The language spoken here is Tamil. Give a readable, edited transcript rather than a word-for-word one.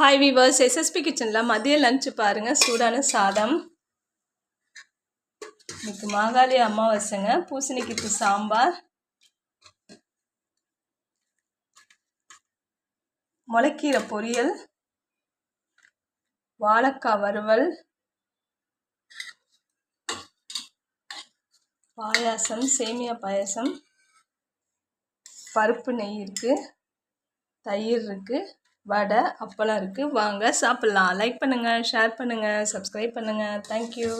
ஹாய் வீவர்ஸ், எஸ்எஸ்பி கிச்சனில் மதிய லஞ்சு பாருங்கள். சூடான சாதம். இன்னைக்கு மாகாளி அமாவாசைங்க. பூசணிக்கு சாம்பார், முளைக்கீரை பொரியல், வாழைக்காய் வறுவல், பாயாசம், சேமியா பாயாசம், பருப்பு நெய் இருக்குது, தயிர் இருக்குது, வடை, அப்பளம் இருக்குது. வாங்க சாப்பிட்லாம். லைக் பண்ணுங்கள், ஷேர் பண்ணுங்கள், சப்ஸ்கிரைப் பண்ணுங்கள். தேங்க்யூ.